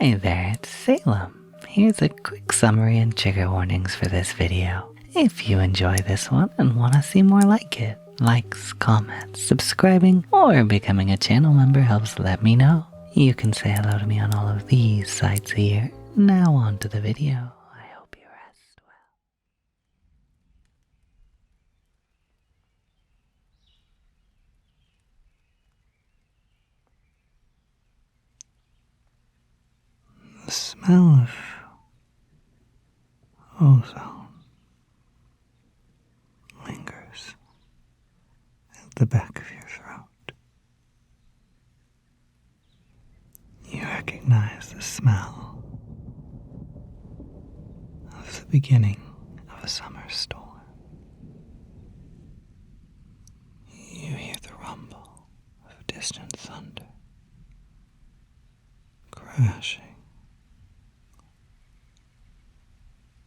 Hi there, it's Salem. Here's a quick summary and trigger warnings for this video. If you enjoy this one and want to see more like it, likes, comments, subscribing, or becoming a channel member helps let me know. You can say hello to me on all of these sites here. Now on to the video. I hope you rest well. The smell of ozone lingers at the back of your throat. You recognize the smell of the beginning of a summer storm. You hear the rumble of distant thunder crashing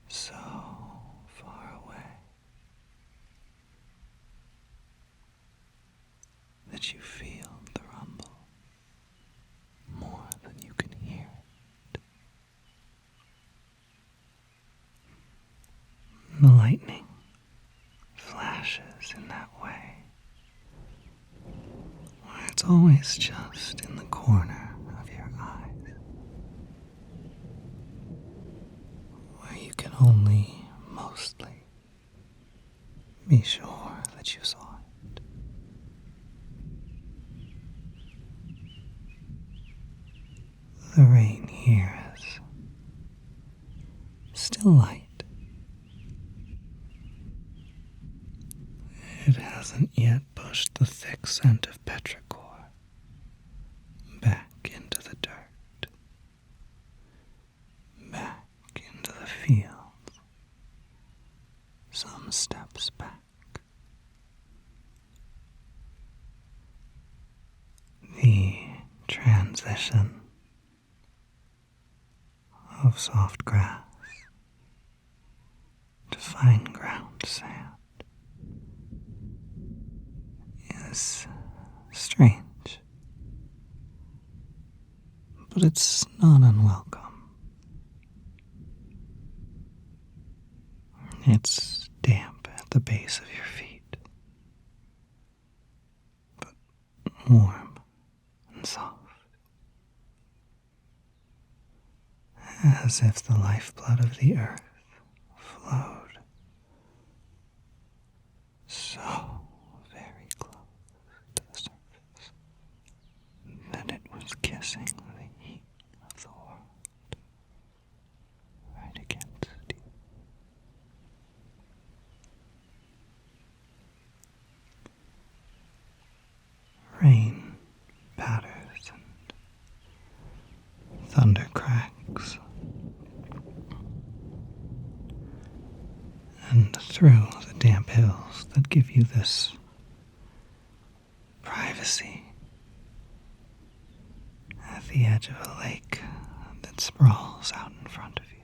so far away that you feel the rumble more than you can hear it. The lightning flashes in that way, where it's always just in the corner of your eyes, where you can only mostly be sure that you saw it. The rain here is still light. It hasn't yet pushed the thick scent of petrichor back into the dirt, back into the fields, some steps back. The transition of soft grass to fine ground sand is strange, but it's not unwelcome. It's damp at the base of your feet, but warm and soft, as if the lifeblood of the earth flowed so very close to the surface that it was kissing the heat of the world right against you. Rain patters and thunder cracks, and through the damp hills that give you this privacy at the edge of a lake that sprawls out in front of you.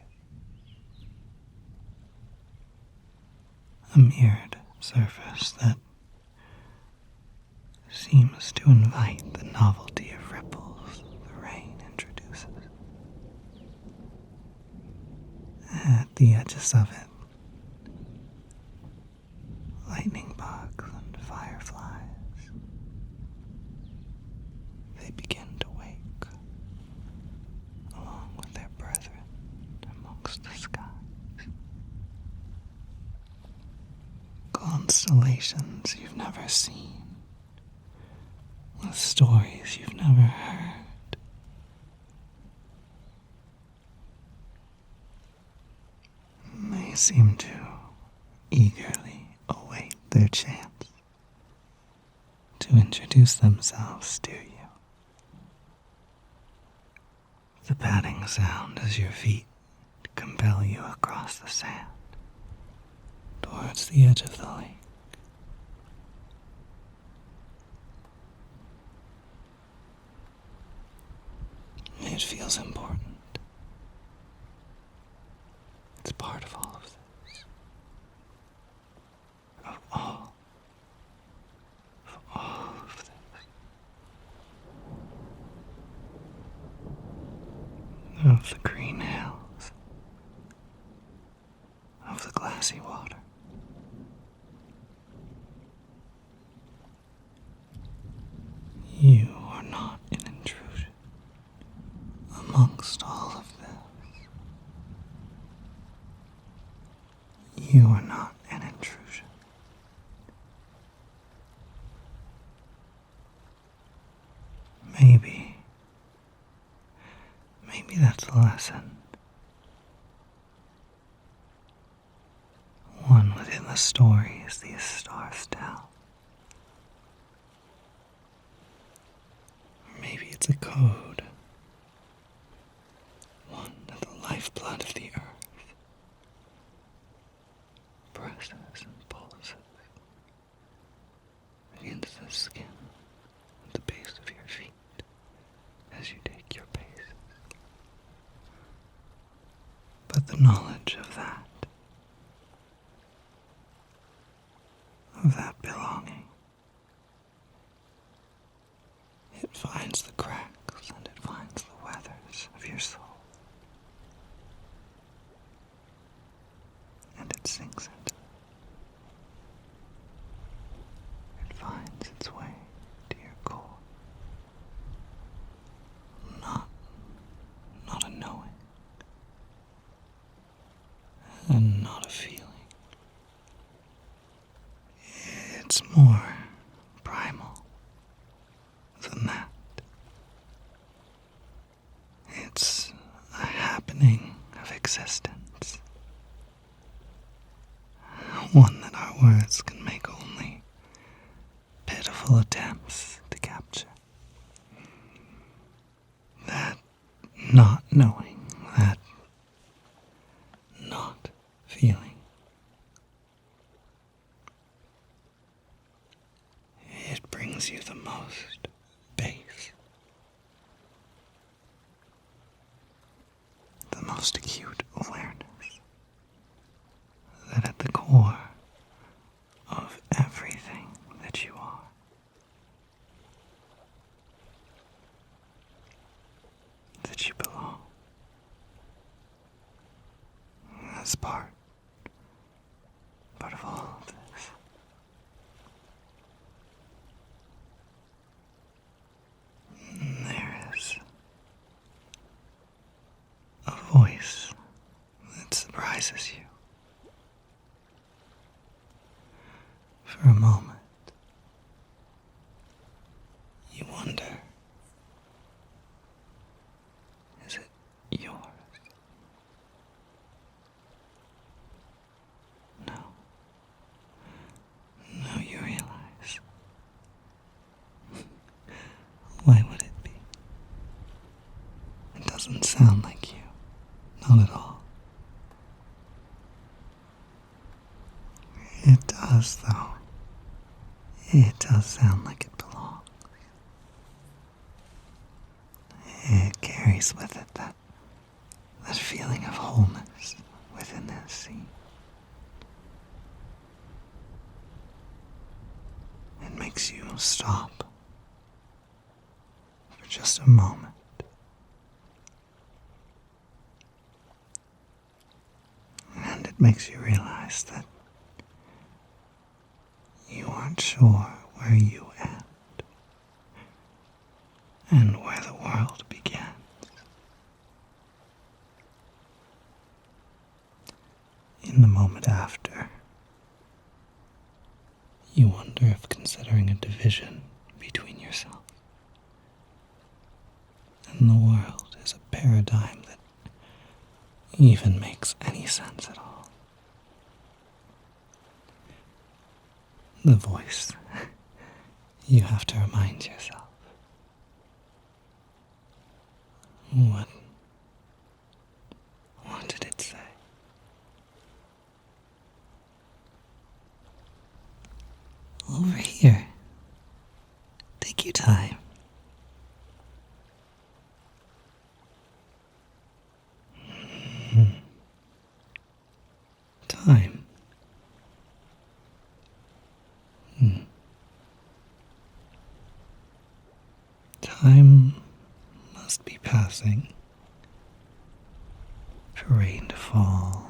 A mirrored surface that seems to invite the novelty of ripples the rain introduces. At the edges of it, lightning bugs and fireflies, they begin to wake along with their brethren amongst the skies. Constellations you've never seen, with stories you've never heard. They seem to eagerly await their chance to introduce themselves to you. The padding sound as your feet compel you across the sand towards the edge of the lake. It feels important. It's part of all of this. Of all of this. of the green hills, of the glassy water. You are not an intrusion amongst all of this. You are not an intrusion. Maybe that's the lesson. One within the story as these stars tell. Or maybe it's a code. One that the lifeblood of the earth presses and pulses against the skin at the base of your feet as you take your paces. But the knowledge of that belonging, it finds the cracks and it finds the weathers of your soul. And it sinks into them. It finds its way to your core. Not a knowing. And not a feeling. It's more primal than that. It's a happening of existence. One that our words can make only pitiful attempts to capture. That not knowing, that not feeling. It brings you the most base, the most acute awareness that at the core of everything that you are, that you belong as part of all of this. There is a voice that surprises you. For a moment, you wonder, is it yours? No. No, you realize. Why would it be? It doesn't sound like you. Not at all. It does, though. It does sound like it belongs. It carries with it that feeling of wholeness within this scene. It makes you stop for just a moment. And it makes you realize that you aren't sure where you end and where the world begins. In the moment after, you wonder if considering a division between yourself and the world is a paradigm that even makes any sense at all. The voice, you have to remind yourself. What did it say? Over here. Take your time. Time. Time must be passing for rain to fall,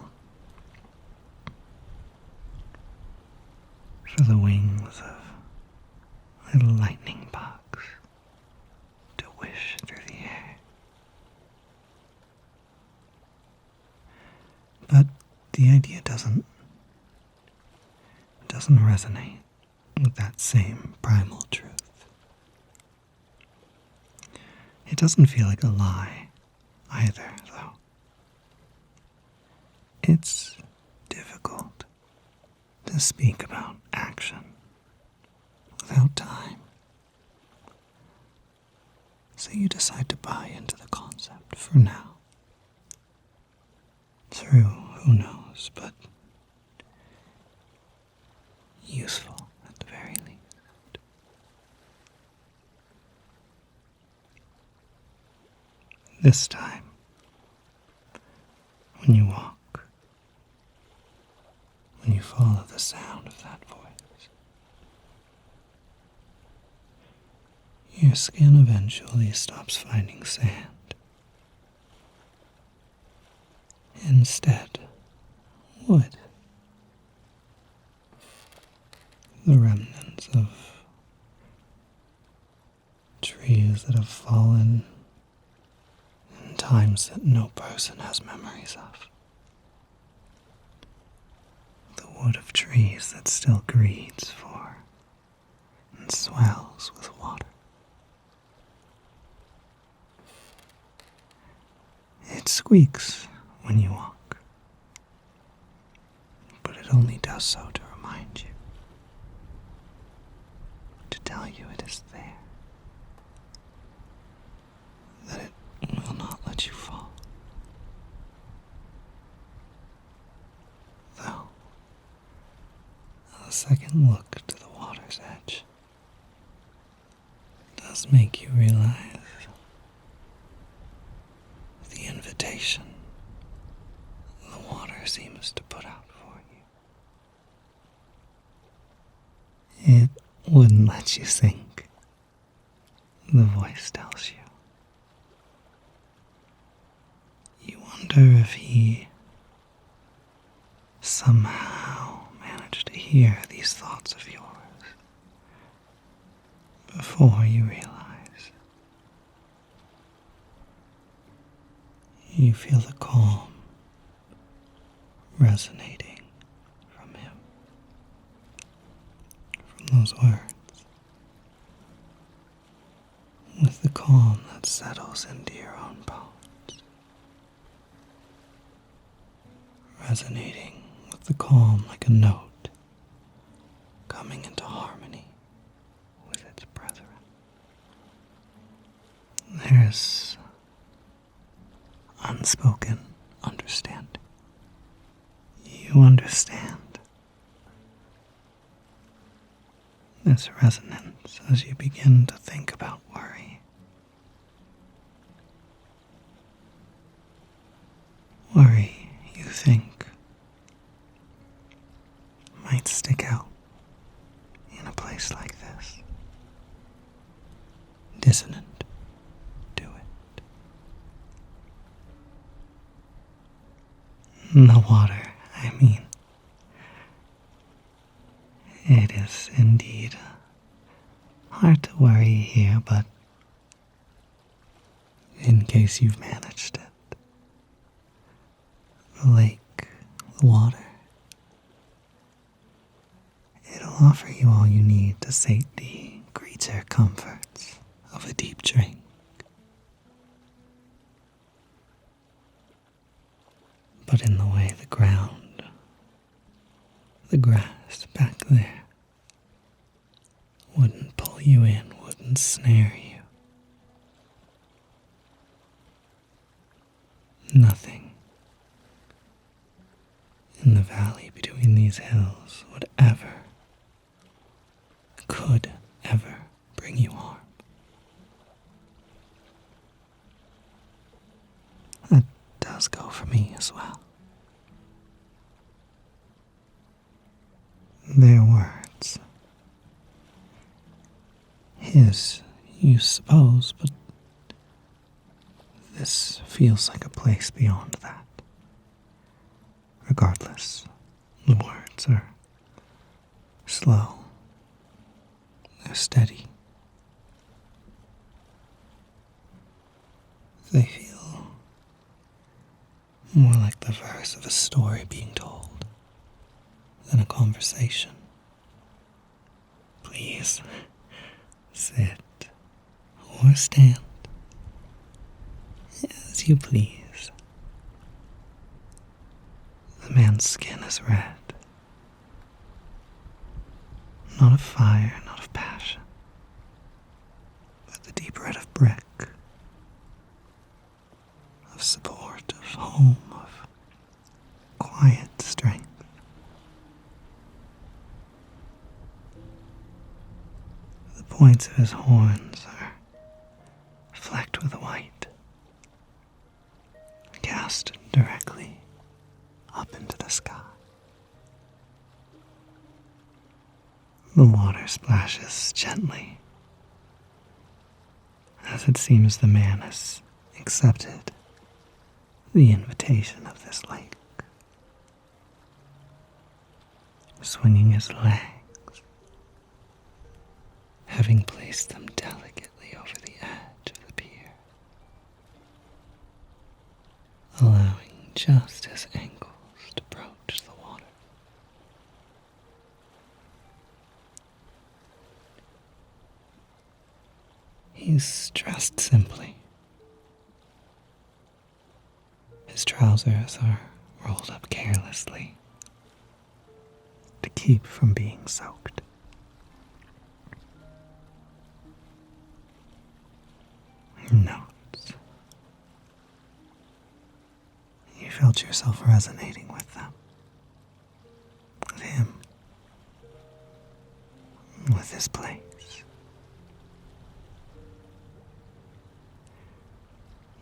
for the wings of little lightning bugs to wish through the air. But the idea doesn't resonate with that same primal truth. It doesn't feel like a lie either, though. It's difficult to speak about action without time. So you decide to buy into the concept for now. Through, who knows, but useful at the very least. This time, when you walk, when you follow the sound of that voice, your skin eventually stops finding sand. Instead, wood. The remnants of trees that have fallen in times that no person has memories of. The wood of trees that still grieves for and swells with water. It squeaks when you walk, but it only does so to remind you, to tell you it is there, that it will not let you fall. Though, a second look to the water's edge does make you realize the invitation the water seems to put out for you. It wouldn't let you sink, the voice tells you. You wonder if he somehow managed to hear these thoughts of yours before you realize. You feel the calm resonating from him, from those words, with the calm that settles into your own bones, resonating with the calm like a note coming into harmony with its brethren. There's unspoken understanding. You understand this resonance as you begin to think about worry. Worry, you think, might stick out in a place like this. Dissonant to it. The water, I mean. It is indeed hard to worry here, but in case you've managed it, the lake, the water, it'll offer you all you need to sate the greater comforts of a deep drink. But in the way the ground, the grass back there, wouldn't pull you in, wouldn't snare you. Nothing in the valley between these hills could ever bring you harm. That does go for me as well. Their words. His, you suppose, but this feels like a place beyond that. Regardless, the words are slow, they're steady. They feel more like the verse of a story being told than a conversation. Please, sit or stand as you please. The man's skin is red. Not of fire, not of passion, but the deep red of brick, of support, of home, of quiet strength. The points of his horns are flecked with white, cast directly up into the sky. The water splashes gently, as it seems the man has accepted the invitation of this lake. Swinging his legs, having placed them delicately over the edge of the pier, allowing just his ankles to approach the water. He's dressed simply. His trousers are rolled up carelessly to keep from being soaked. Notes. You felt yourself resonating with them, with him, with his place.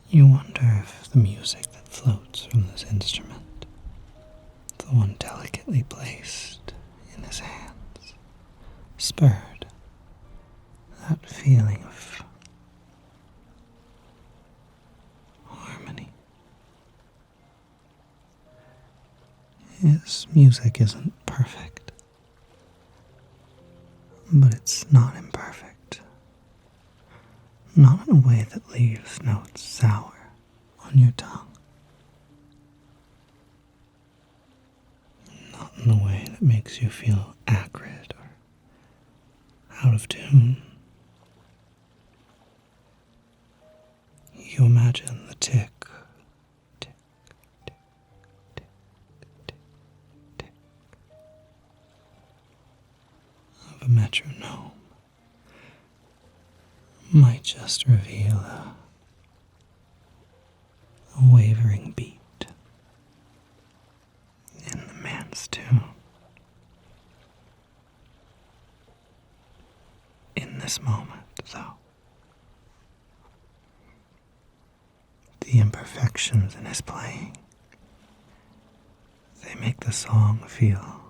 You wonder if the music that floats from this instrument, the one delicately placed in his hands, spurred that feeling of harmony. His music isn't perfect, but it's not imperfect. Not in a way that leaves notes sour on your tongue. Not in a way that makes you feel acrid or out of tune. You imagine the tick, tick, tick, tick, tick, tick of a metronome. Might just reveal a wavering beat in the man's tune. In this moment, though, the imperfections in his playing, they make the song feel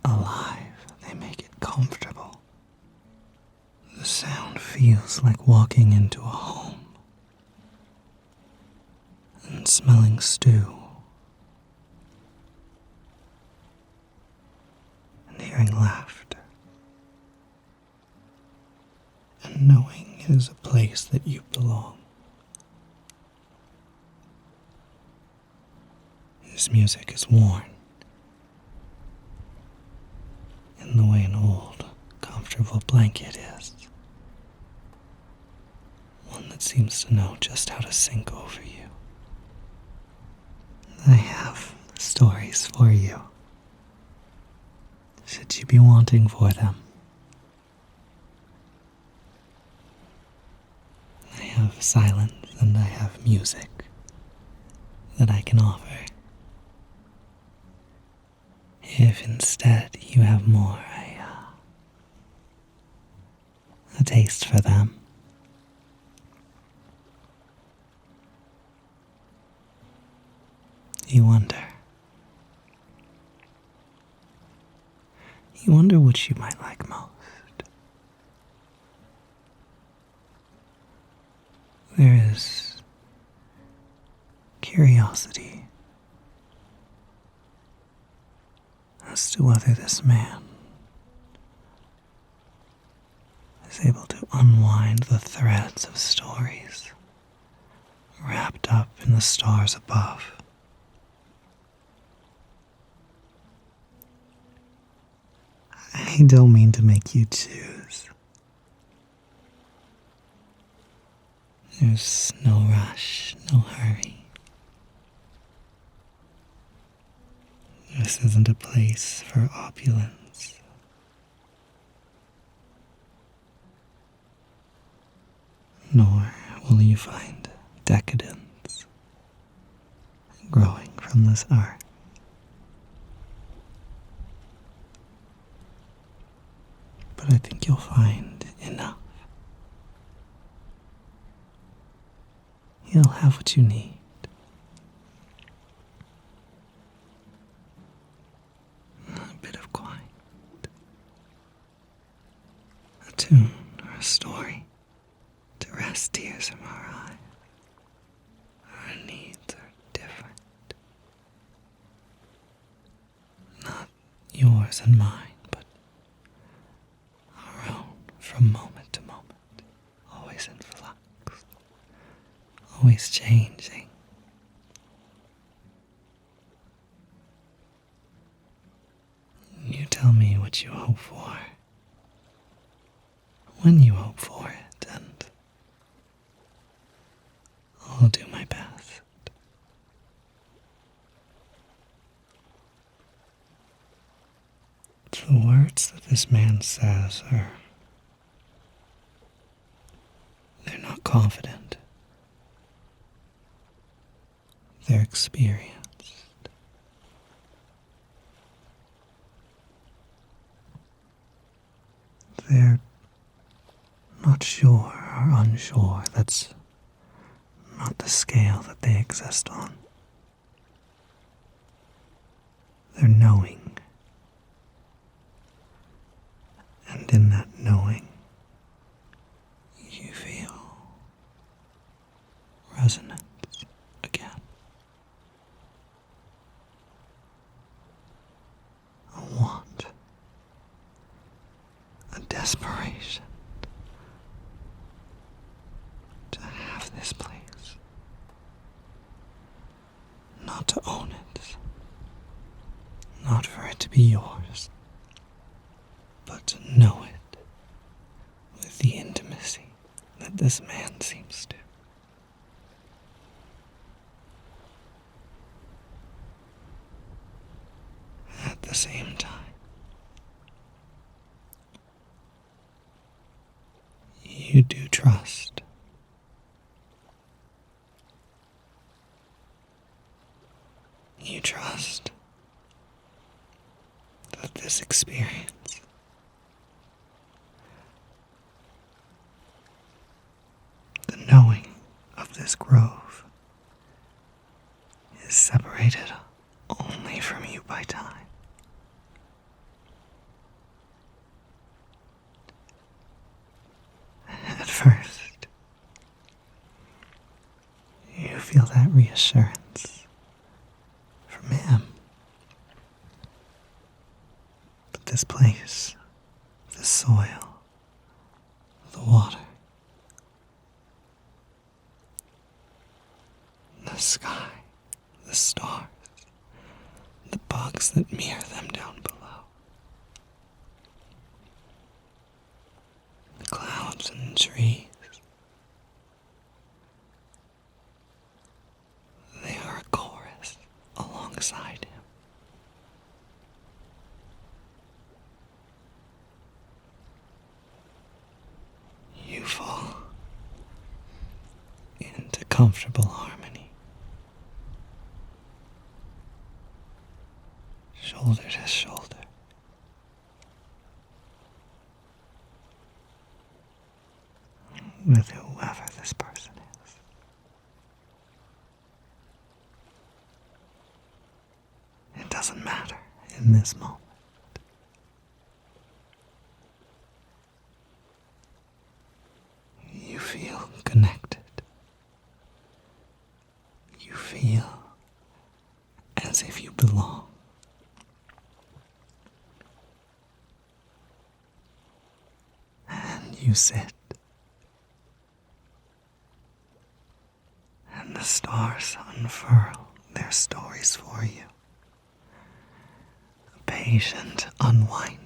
alive. They make it comfortable. The sound feels like walking into a home and smelling stew and hearing laughter and knowing it is a place that you belong. His music is worn in the way an old, comfortable blanket is. One that seems to know just how to sink over you. I have stories for you, should you be wanting for them. I have silence and I have music that I can offer. If instead you have more, a taste for them. You wonder which you might like most. There is curiosity as to whether this man is able to unwind the threads of stories wrapped up in the stars above. I don't mean to make you choose. There's no rush, no hurry. This isn't a place for opulence. Nor will you find decadence growing from this art. But I think you'll find enough. You'll have what you need. A bit of quiet. A tune or a story to rest tears from our eyes. Our needs are different. Not yours and mine, but our own from moment to moment. Always in flux. Always changing. You tell me what you hope for, when you hope for it, and I'll do my best. The words that this man says they're not confident. They're experienced. They're not sure or unsure. That's not the scale that they exist on. They're knowing. And in that knowing, you feel resonance again. A want. A desperation to have this place. Not to own it. Not for it to be yours. But to know it with the intimacy that this man seems to. At the same time, you do trust. You trust that this experience the knowing of this grove is separated only from you by time. At first, you feel that reassurance from him. But this place, the soil, the water, the sky, the stars, the bugs that mirror them down below, the clouds and trees, they are a chorus alongside him. You fall into comfortable harmony, shoulder to shoulder. With whoever this person is. It doesn't matter in this moment. You feel connected. You feel as if you belong. you sit, and the stars unfurl their stories for you. A patient unwinding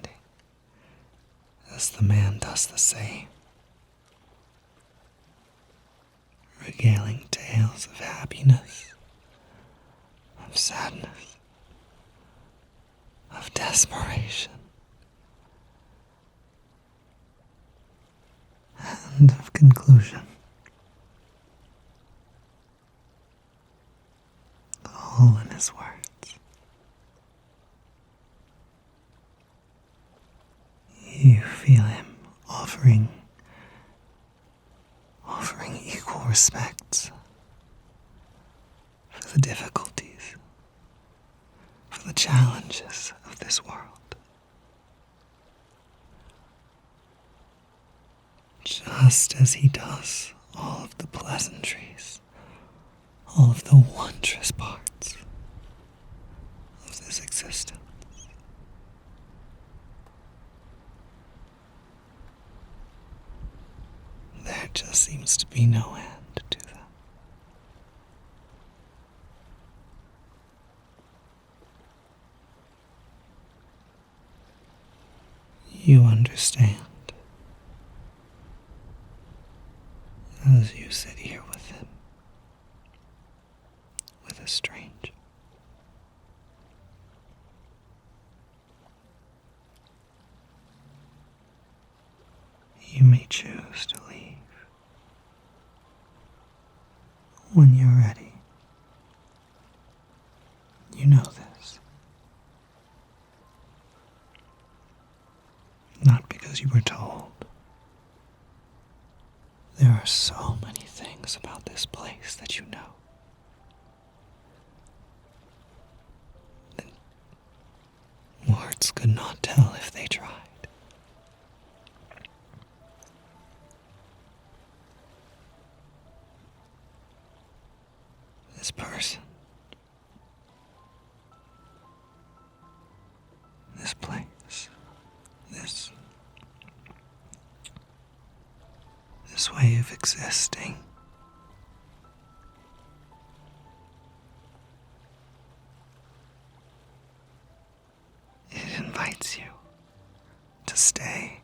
as the man does the same, regaling tales of happiness, of sadness, of desperation, and of conclusion. All in his words. You feel him offering equal respects for the difficulties, for the challenges of this world. Just as he does all of the pleasantries, all of the wondrous parts of this existence. There just seems to be no end to them. You understand as you sit here with him, with a stranger. You may choose to leave when you're ready. You know this. Not because you were told. There are so many things about this place that you know. That words could not tell if they tried. This person, this place, this way of existing, it invites you to stay.